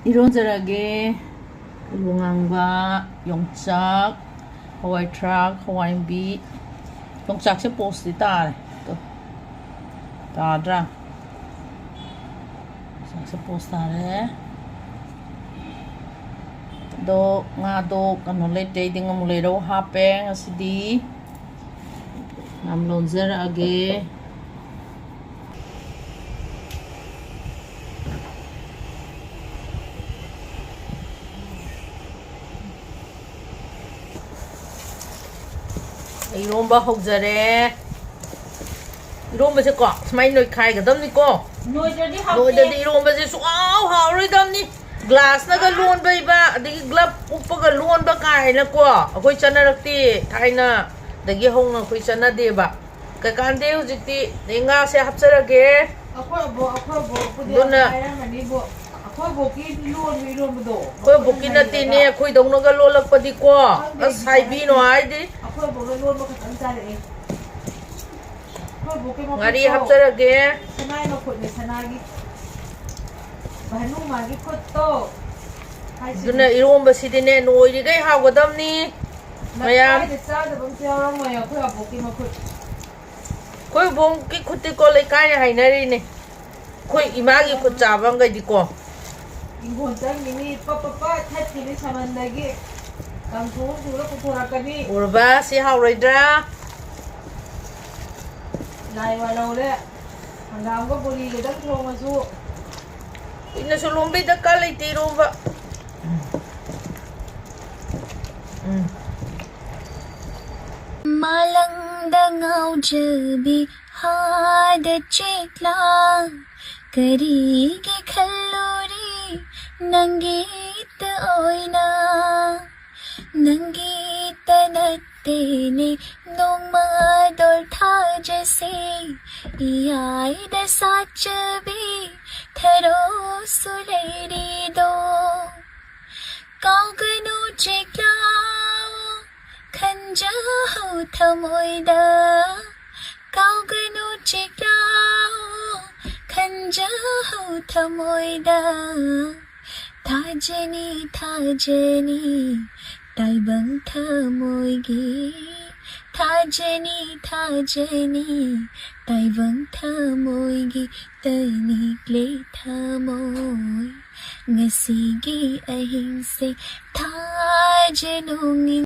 이론자라게 lungang yongchak hawai trak hawai bi yongchak se post di ta to ta dra se post ta re do nga do kanu le te ding am le ro ha peng asidi nam lonzer age 이롬바 혹자래 이롬바세 거 스마이 노이 카이가 덤니고 노이저디 이롬바세 수아우 하우리덤니 glass naga luon ba iba adigi glove upaga luon ba kai na ko akoi chanarakti thaina dagi hong na khoi chana de ba ka kan de hujiti nga se hapsarage akoi bo duna akoi bo ki luon do akoi bo ki na ti ne akoi dong naga lolak pa di ko as hai bi no ai di akoi bo luon ba ka tan re akoi bo ki mo ngari hapsarage sanai no khoi ne sanagi Banu magi kotto. Duna iromba sidine noiri gai hagodamni. Mayam. Koi bong ki khutti ko le kai hainari ne. Koi imagi khut chabang gai diko. Ingon tang ni papa thati ni samandagi. Kam thong thura ko thorakani. Urba si hauridra. Nai walo le. Hangam ko boli le dang thong asu. Ina sulumbi da kalay tiro ba? Malang dangaw jabi hada chikla karigi kalluri nangit oina nangit nattene nomadol tha jase iyai da sachabi tharo suleri do kauganu chekao khanja ho thamoida kauganu chekao khanja ho thamoida thajani taibang thamoigi thajani taibang thamoigi tanikle thamoy ngasigi ahing se thajanong